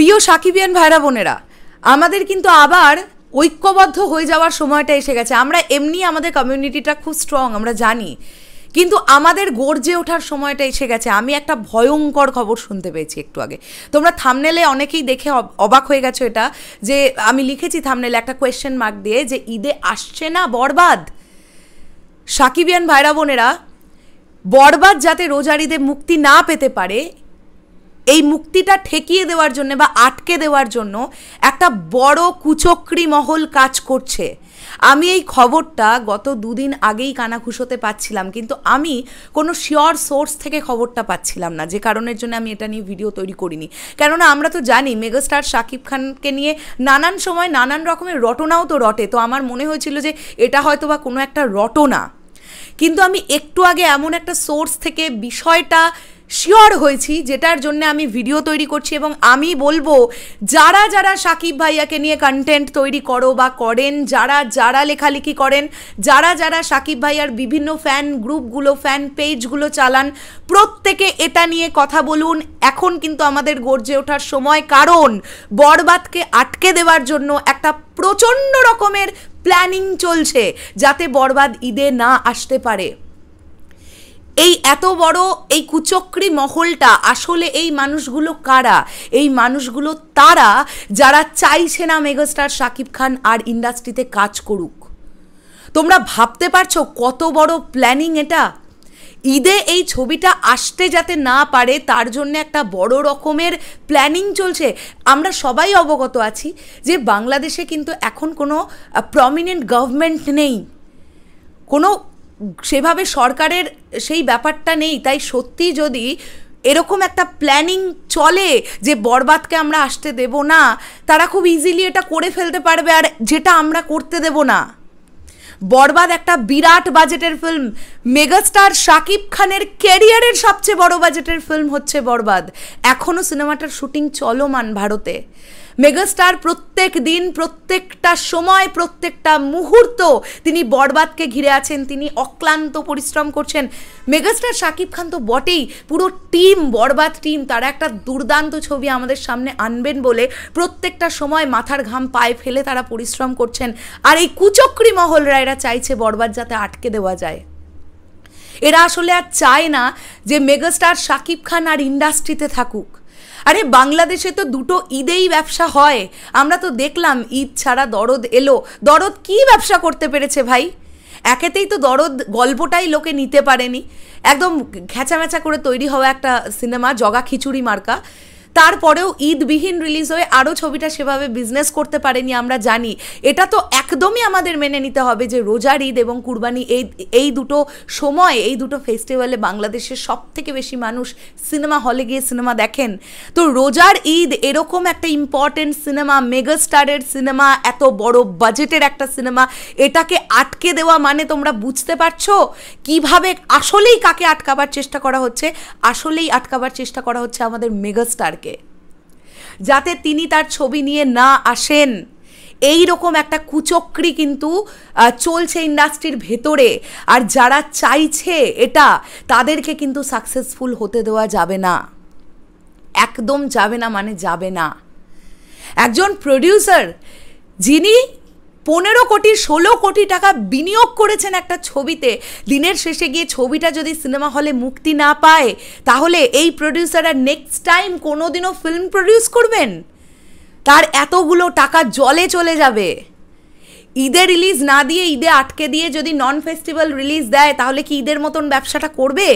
প্রিয় সাকিবিয়ান ভাইরা বোনেরা, আমাদের কিন্তু আবার ঐক্যবদ্ধ হয়ে যাওয়ার সময়টা এসে গেছে। আমরা এমনি আমাদের কমিউনিটিটা খুব স্ট্রং, আমরা জানি, কিন্তু আমাদের গর্জে ওঠার সময়টা এসে গেছে। আমি একটা ভয়ঙ্কর খবর শুনতে পেয়েছি একটু আগে। তোমরা থামনেলে অনেকেই দেখে অবাক হয়ে গেছো, এটা যে আমি লিখেছি থামনেলে একটা কোয়েশ্চেন মার্ক দিয়ে যে ঈদে আসছে না বরবাদ। সাকিবিয়ান ভাইরা বোনেরা, বরবাদ যাতে রোজার ঈদে মুক্তি না পেতে পারে, এই মুক্তিটা ঠেকিয়ে দেওয়ার জন্য বা আটকে দেওয়ার জন্য একটা বড় কুচক্রী মহল কাজ করছে। আমি এই খবরটা গত দুদিন আগেই কানাঘুষোতে পাচ্ছিলাম, কিন্তু আমি কোনো শিওর সোর্স থেকে খবরটা পাচ্ছিলাম না, যে কারণের জন্য আমি এটা নিয়ে ভিডিও তৈরি করিনি। কেননা আমরা তো জানি মেগাস্টার শাকিব খানকে নিয়ে নানান সময় নানান রকমের রটনাও তো রটে, তো আমার মনে হয়েছিল যে এটা হয়তো বা কোনো একটা রটনা। কিন্তু আমি একটু আগে এমন একটা সোর্স থেকে বিষয়টা শিওর হয়েছি, যেটার জন্য আমি ভিডিও তৈরি করছি। এবং আমি বলবো, যারা যারা সাকিব ভাইয়াকে নিয়ে কন্টেন্ট তৈরি করো বা করেন, যারা যারা লেখালেখি করেন, যারা যারা সাকিব ভাইয়ার বিভিন্ন ফ্যান গ্রুপগুলো, ফ্যান পেজগুলো চালান, প্রত্যেকে এটা নিয়ে কথা বলুন। এখন কিন্তু আমাদের গর্জে ওঠার সময়, কারণ বরবাদকে আটকে দেওয়ার জন্য একটা প্রচণ্ড রকমের প্ল্যানিং চলছে যাতে বরবাদ ঈদে না আসতে পারে। এই এত বড় এই কুচক্রী মহলটা, আসলে এই মানুষগুলো কারা? এই মানুষগুলো তারা যারা চাইছে না মেগাস্টার শাকিব খান আর ইন্ডাস্ট্রিতে কাজ করুক। তোমরা ভাবতে পারছো কত বড় প্ল্যানিং এটা? ঈদে এই ছবিটা আসতে যাতে না পারে তার জন্য একটা বড় রকমের প্ল্যানিং চলছে। আমরা সবাই অবগত আছি যে বাংলাদেশে কিন্তু এখন কোনো প্রমিনেন্ট গভর্নমেন্ট নেই, কোনো সেভাবে সরকারের সেই ব্যাপারটা নেই। তাই সত্যি যদি এরকম একটা প্ল্যানিং চলে যে বরবাদকে আমরা আসতে দেব না, তারা খুব ইজিলি এটা করে ফেলতে পারবে, আর যেটা আমরা করতে দেব না। বরবাদ একটা বিরাট বাজেটের ফিল্ম, মেগাস্টার শাকিব খানের ক্যারিয়ারের সবচেয়ে বড় বাজেটের ফিল্ম হচ্ছে বরবাদ। এখনও সিনেমাটার শুটিং চলমান ভারতে। মেগাস্টার প্রত্যেক দিন, প্রত্যেকটা সময়, প্রত্যেকটা মুহূর্ত তিনি বরবাদকে ঘিরে আছেন, তিনি অক্লান্ত পরিশ্রম করছেন। মেগাস্টার শাকিব খান তো বটেই, পুরো টিম, বরবাদ টিম, তারা একটা দুর্দান্ত ছবি আমাদের সামনে আনবেন বলে প্রত্যেকটা সময় মাথার ঘাম পায়ে ফেলে তারা পরিশ্রম করছেন। আর এই কুচক্রী মহলরা এরা চাইছে বরবাদ যাতে আটকে দেওয়া যায়। এরা আসলে আর চায় না যে মেগাস্টার শাকিব খান আর ইন্ডাস্ট্রিতে থাকুক। আরে বাংলাদেশে তো দুটো ঈদেই ব্যবসা হয়। আমরা তো দেখলাম ঈদ ছাড়া দরদ এলো। দরদ কি ব্যবসা করতে পেরেছে ভাই? একেতেই তো দরদ গল্পটাই লোকে নিতে পারেনি, একদম ঘ্যাচামেচা করে তৈরি হওয়া একটা সিনেমা, জগা খিচুড়ি মার্কা। তারপরেও ঈদবিহীন রিলিজ হয়ে আরও ছবিটা সেভাবে বিজনেস করতে পারেনি, আমরা জানি। এটা তো একদমই আমাদের মেনে নিতে হবে যে রোজার ঈদ এবং কুরবানি, এই দুটো সময়, এই দুটো ফেস্টিভ্যালে বাংলাদেশের সব থেকে বেশি মানুষ সিনেমা হলে গিয়ে সিনেমা দেখেন। তো রোজার ঈদ এরকম একটা ইম্পর্টেন্ট সিনেমা, মেগাস্টারের সিনেমা, এত বড় বাজেটের একটা সিনেমা, এটাকে আটকে দেওয়া মানে তোমরা বুঝতে পারছো কিভাবে আসলেই কাকে আটকাবার চেষ্টা করা হচ্ছে? আসলেই আটকাবার চেষ্টা করা হচ্ছে আমাদের মেগাস্টার, যাতে তিনি তার ছবি নিয়ে না আসেন। এই রকম একটা কুচক্রি কিন্তু চলছে ইন্ডাস্ট্রির ভেতরে। আর যারা চাইছে এটা, তাদেরকে কিন্তু সাকসেসফুল হতে দেওয়া যাবে না, একদম যাবে না, মানে যাবে না। একজন প্রডিউসার যিনি 15 কোটি 16 কোটি টাকা বিনিয়োগ করেছেন একটা ছবিতে, দিনের শেষে গিয়ে ছবিটা যদি সিনেমা হলে মুক্তি না পায়, তাহলে এই প্রডিউসাররা নেক্সট টাইম কোনোদিনও ফিল্ম প্রডিউস করবেন? তার এতগুলো টাকা জলে চলে যাবে। ঈদে রিলিজ না দিয়ে, ঈদে আটকে দিয়ে যদি নন ফেস্টিভ্যাল রিলিজ দেয়, তাহলে কি ঈদের মতন ব্যবসাটা করবে?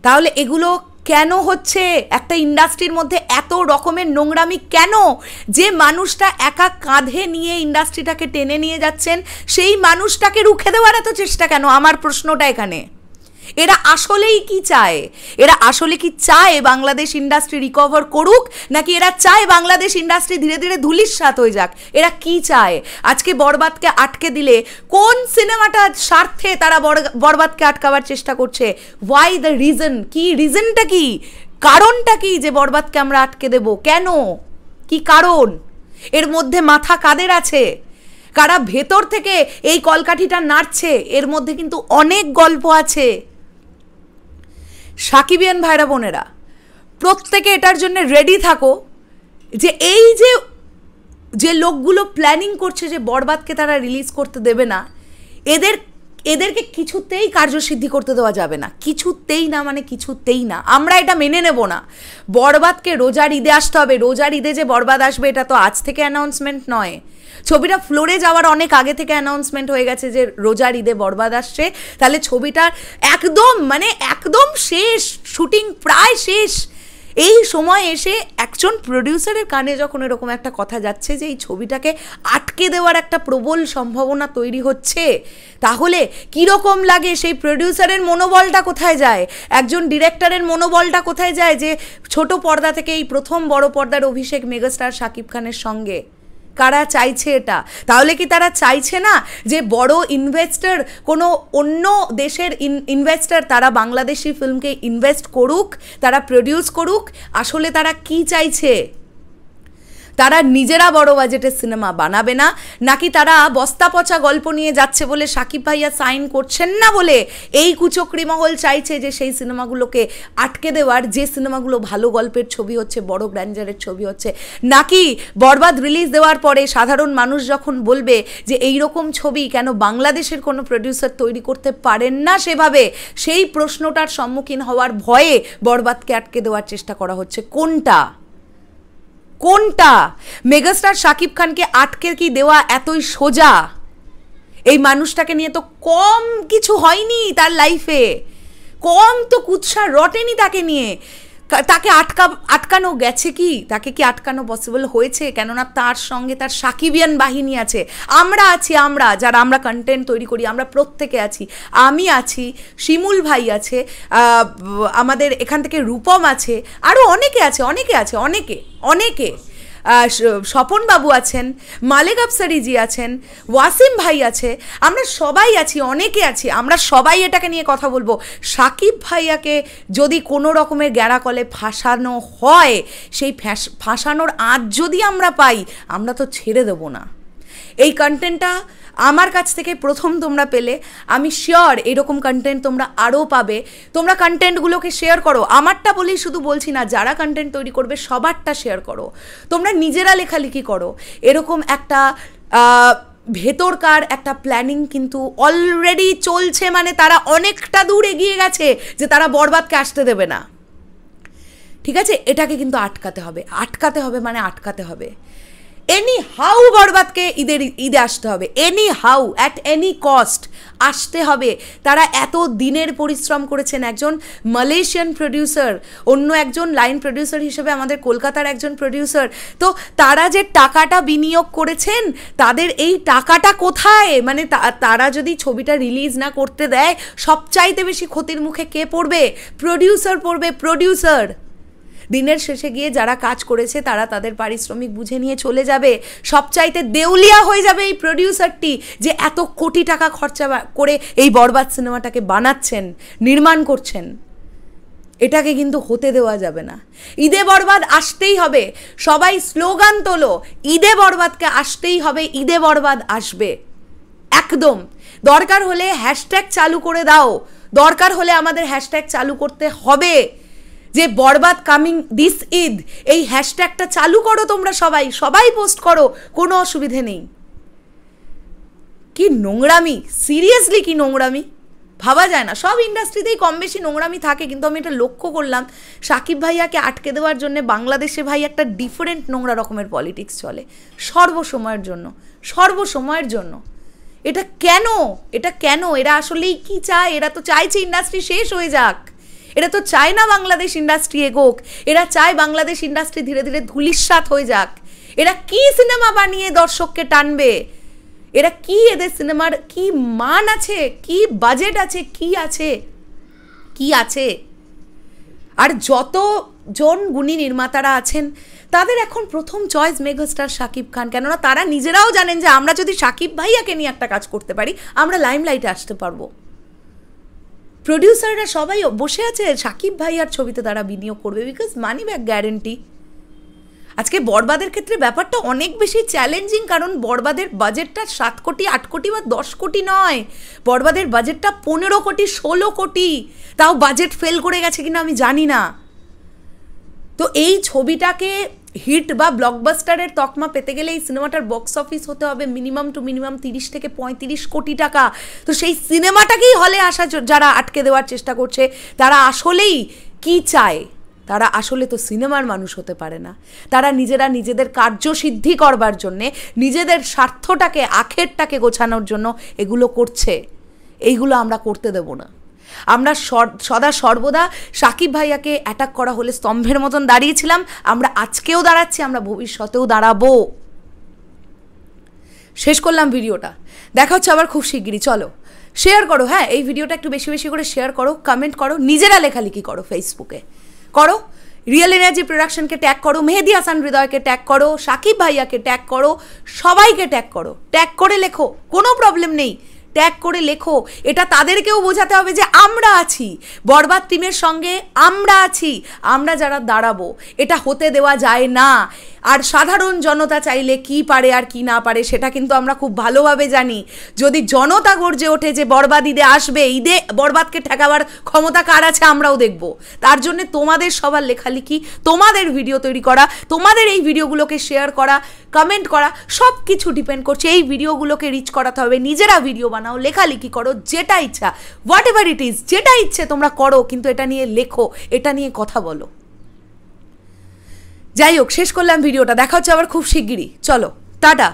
তাহলে এগুলো কেন হচ্ছে? একটা ইন্ডাস্ট্রির মধ্যে এত রকমের নোংরামি কেন? যে মানুষটা একা কাঁধে নিয়ে ইন্ডাস্ট্রিটাকে টেনে নিয়ে যাচ্ছেন, সেই মানুষটাকে রুখে দেওয়ার এত চেষ্টা কেন? আমার প্রশ্নটা এখানে। এরা আসলেই কি চায়? এরা আসলে কি চায় বাংলাদেশ ইন্ডাস্ট্রি রিকভার করুক, নাকি এরা চায় বাংলাদেশ ইন্ডাস্ট্রি ধীরে ধীরে ধূলিসাৎ হয়ে যাক? এরা কি চায়? আজকে বরবাদকে আটকে দিলে কোন সিনেমাটার স্বার্থে তারা বরবাদকে আটকাবার চেষ্টা করছে? Why the reason? কি রিজনটা, কি কারণটা, কি যে বরবাদকে আমরা আটকে দেব? কেন? কি কারণ? এর মধ্যে মাথা কাদের আছে? কারা ভেতর থেকে এই কলকাঠিটা নাড়ছে? এর মধ্যে কিন্তু অনেক গল্প আছে। সাকিবিয়ান ভাইরা বোনেরা, প্রত্যেকে এটার জন্য রেডি থাকো যে এই যে যে লোকগুলো প্ল্যানিং করছে যে বরবাদকে তারা রিলিজ করতে দেবে না, এদেরকে কিছুতেই কার্যসিদ্ধি করতে দেওয়া যাবে না, কিছুতেই না, মানে কিছুতেই না। আমরা এটা মেনে নেব না। বরবাদকে রোজার ঈদে আসতে হবে। রোজার ঈদে যে বরবাদ আসবে এটা তো আজ থেকে অ্যানাউন্সমেন্ট নয়, ছবিটা ফ্লোরে যাওয়ার অনেক আগে থেকে অ্যানাউন্সমেন্ট হয়ে গেছে যে রোজার ঈদে বরবাদ আসছে। তাহলে ছবিটার একদম মানে একদম শেষ, শুটিং প্রায় শেষ, এই সময় এসে একজন প্রডিউসারের কানে যখন এরকম একটা কথা যাচ্ছে যে এই ছবিটাকে আটকে দেওয়ার একটা প্রবল সম্ভাবনা তৈরি হচ্ছে, তাহলে কীরকম লাগে? সেই প্রডিউসারের মনোবলটা কোথায় যায়? একজন ডিরেক্টরের মনোবলটা কোথায় যায় যে ছোট পর্দা থেকে এই প্রথম বড় পর্দার অভিষেক মেগাস্টার শাকিব খানের সঙ্গে? কারা চাইছে এটা? তাহলে কি তারা চাইছে না যে বড় ইনভেস্টর, কোনো অন্য দেশের ইনভেস্টর তারা বাংলাদেশি ফিল্মকে ইনভেস্ট করুক, তারা প্রডিউস করুক? আসলে তারা কি চাইছে? তারা নিজেরা বড় বাজেটের সিনেমা বানাবে না, নাকি তারা বস্তা পচা গল্প নিয়ে যাচ্ছে বলে শাকিব ভাইয়া সাইন করছেন না বলে এই কুচক্রি মহল চাইছে যে সেই সিনেমাগুলোকে আটকে দেওয়ার, যে সিনেমাগুলো ভালো গল্পের ছবি হচ্ছে, বড় গ্র্যান্ডারের ছবি হচ্ছে? নাকি বরবাদ রিলিজ দেওয়ার পরে সাধারণ মানুষ যখন বলবে যে এই রকম ছবি কেন বাংলাদেশের কোনো প্রডিউসার তৈরি করতে পারেন না সেভাবে, সেই প্রশ্নটার সম্মুখীন হওয়ার ভয়ে বরবাদকে আটকে দেওয়ার চেষ্টা করা হচ্ছে? কোনটা? মেগাস্টার শাকিব খানকে আটকে কি দেওয়া এতই সোজা? এই মানুষটাকে নিয়ে তো কম কিছু হয়নি তার লাইফে, কম তো কুৎসা রটেনি তাকে নিয়ে। তাকে আটকানো গেছে কি? তাকে কি আটকানো পসিবল হয়েছে? কেননা তার সঙ্গে তার সাকিবিয়ান বাহিনী আছে, আমরা আছি, যারা আমরা কন্টেন্ট তৈরি করি আমরা প্রত্যেকে আছি। আমি আছি, শিমুল ভাই আছে, আমাদের এখান থেকে রূপম আছে, আরও অনেকে আছে, অনেকে স্বপন বাবু আছেন, মালেক আফসারিজি আছেন, ওয়াসিম ভাই আছে, আমরা সবাই আছি, অনেকে আছি। আমরা সবাই এটাকে নিয়ে কথা বলবো। শাকিব ভাইয়াকে যদি কোনো রকমের গ্যাড়াকলে ফাঁসানো হয়, সেই ফাঁসানোর আঁচ যদি আমরা পাই, আমরা তো ছেড়ে দেবো না। এই কন্টেন্টটা আমার কাছ থেকে প্রথম তোমরা পেলে, আমি শিওর এরকম কন্টেন্ট তোমরা আরও পাবে। তোমরা কন্টেন্টগুলোকে শেয়ার করো। আমারটা বলেই শুধু বলছি না, যারা কন্টেন্ট তৈরি করবে সবারটা শেয়ার করো। তোমরা নিজেরা লেখালেখি করো। এরকম একটা ভেতরকার একটা প্ল্যানিং কিন্তু অলরেডি চলছে, মানে তারা অনেকটা দূর এগিয়ে গেছে যে তারা বরবাদকে আসতে দেবে না। ঠিক আছে, এটাকে কিন্তু আটকাতে হবে, মানে আটকাতে হবে। এনি হাউ বরবাদকে ঈদে আসতে হবে, any how, at any cost আসতে হবে। তারা এত দিনের পরিশ্রম করেছেন। একজন মালয়েশিয়ান প্রডিউসার, অন্য একজন লাইন প্রডিউসার হিসেবে আমাদের কলকাতার একজন প্রডিউসার, তো তারা যে টাকাটা বিনিয়োগ করেছেন, তাদের এই টাকাটা কোথায়? মানে তারা যদি ছবিটা রিলিজ না করতে দেয়, সবচাইতে বেশি ক্ষতির মুখে কে পড়বে? প্রডিউসার পড়বে, প্রডিউসার। দিনের শেষে গিয়ে যারা কাজ করেছে তারা তাদের পারিশ্রমিক বুঝে নিয়ে চলে যাবে। সবচাইতে দেউলিয়া হয়ে যাবে এই প্রডিউসারটি, যে এত কোটি টাকা খরচা করে এই বরবাদ সিনেমাটাকে বানাচ্ছেন, নির্মাণ করছেন। এটাকে কিন্তু হতে দেওয়া যাবে না। ঈদে বরবাদ আসতেই হবে। সবাই স্লোগান তোলো, ঈদে বরবাদকে আসতেই হবে, ঈদে বরবাদ আসবে একদম। দরকার হলে হ্যাশট্যাগ চালু করে দাও, দরকার হলে আমাদের হ্যাশট্যাগ চালু করতে হবে যে বরবাদ কামিং দিস ঈদ, এই হ্যাশট্যাগটা চালু করো। তোমরা সবাই পোস্ট করো, কোনো অসুবিধে নেই। কি নোংরামি, সিরিয়াসলি কি নোংরামি, ভাবা যায় না। সব ইন্ডাস্ট্রিতেই কম বেশি নোংরামি থাকে, কিন্তু আমি এটা লক্ষ্য করলাম শাকিব ভাইয়াকে আটকে দেওয়ার জন্য বাংলাদেশে ভাই একটা ডিফারেন্ট নোংরা রকমের পলিটিক্স চলে সর্বসময়ের জন্য। এটা কেন? এরা আসলেই কি চায়? এরা তো চাইছে ইন্ডাস্ট্রি শেষ হয়ে যাক। এরা তো চায় না বাংলাদেশ ইন্ডাস্ট্রি এগোক। এরা চায় বাংলাদেশ ইন্ডাস্ট্রি ধীরে ধীরে ধূলিসাৎ হয়ে যাক। এরা কি সিনেমা বানিয়ে দর্শককে টানবে? এরা কি, এদের সিনেমার কি মান আছে, কি বাজেট আছে, কি আছে? আর যতজন গুণী নির্মাতারা আছেন তাদের এখন প্রথম চয়েস মেগাস্টার শাকিব খান। কেননা তারা নিজেরাও জানেন যে আমরা যদি শাকিব ভাইয়াকে নিয়ে একটা কাজ করতে পারি, আমরা লাইমলাইটে আসতে পারবো। প্রডিউসাররা সবাই বসে আছে শাকিব ভাইয়ার ছবিতে তারা বিনিয়োগ করবে, বিকজ মানি ব্যাক গ্যারেন্টি। আজকে বরবাদের ক্ষেত্রে ব্যাপারটা অনেক বেশি চ্যালেঞ্জিং, কারণ বরবাদের বাজেটটা 7 কোটি 8 কোটি বা 10 কোটি নয়, বরবাদের বাজেটটা 15 কোটি 16 কোটি। তাও বাজেট ফেল করে গেছে কিনা আমি জানি না। তো এই ছবিটাকে হিট বা ব্লকবাস্টারের তকমা পেতে গেলে এই সিনেমাটার বক্স অফিস হতে হবে মিনিমাম টু মিনিমাম 30 থেকে 35 কোটি টাকা। তো সেই সিনেমাটাকেই হলে আসা যারা আটকে দেওয়ার চেষ্টা করছে তারা আসলেই কি চায়? তারা আসলে তো সিনেমার মানুষ হতে পারে না। তারা নিজেরা নিজেদের কার্যসিদ্ধি করবার জন্যে, নিজেদের স্বার্থটাকে আখেরটাকে গোছানোর জন্য এগুলো করছে। এইগুলো আমরা করতে দেব না। আমরা সদা সর্বদা সাকিব ভাইয়াকে অ্যাটাক করা হলে স্তম্ভের মতন দাঁড়িয়েছিলাম, আমরা আজকেও দাঁড়াচ্ছি, আমরা ভবিষ্যতেও দাঁড়াবো। শেষ করলাম ভিডিওটা, দেখা হচ্ছে আবার খুব শিগগিরই। চলো শেয়ার করো, হ্যাঁ এই ভিডিওটা একটু বেশি বেশি করে শেয়ার করো, কমেন্ট করো, নিজেরা লেখালেখি করো, ফেসবুকে করো, রিয়েল এনার্জি প্রোডাকশনকে ট্যাগ করো, মেহেদি হাসান হৃদয়কে ট্যাগ করো, সাকিব ভাইয়াকে ট্যাগ করো, সবাইকে ট্যাগ করো, ট্যাগ করে লেখো, কোনো প্রবলেম নেই, ট্যাগ করে লেখো। এটা তাদেরকেও বোঝাতে হবে যে আমরা আছি, বরবাদ টিমের সঙ্গে আমরা আছি, আমরা যারা দাঁড়াবো, এটা হতে দেওয়া যায় না। আর সাধারণ জনতা চাইলে কি পারে আর কি না পারে সেটা কিন্তু আমরা খুব ভালোভাবে জানি। যদি জনতা গর্জে ওঠে যে বরবাদ ঈদে আসবে, ঈদে বরবাদকে ঠেকাবার ক্ষমতা কার আছে আমরাও দেখব। তার জন্য তোমাদের সবার লেখালেখি, তোমাদের ভিডিও তৈরি করা, তোমাদের এই ভিডিওগুলোকে শেয়ার করা, কমেন্ট করা, সব কিছু ডিপেন্ড করছে এই ভিডিওগুলোকে রিচ করাতে হবে। নিজেরা ভিডিও বানাও, লেখালেখি করো, যেটা ইচ্ছা, হোয়াট এভার ইট ইজ, যেটা ইচ্ছে তোমরা করো, কিন্তু এটা নিয়ে লেখো, এটা নিয়ে কথা বলো। যাই হোক, শেষ করলাম ভিডিওটা, দেখা হচ্ছে আবার খুব শিগগিরই। চলো টাটা।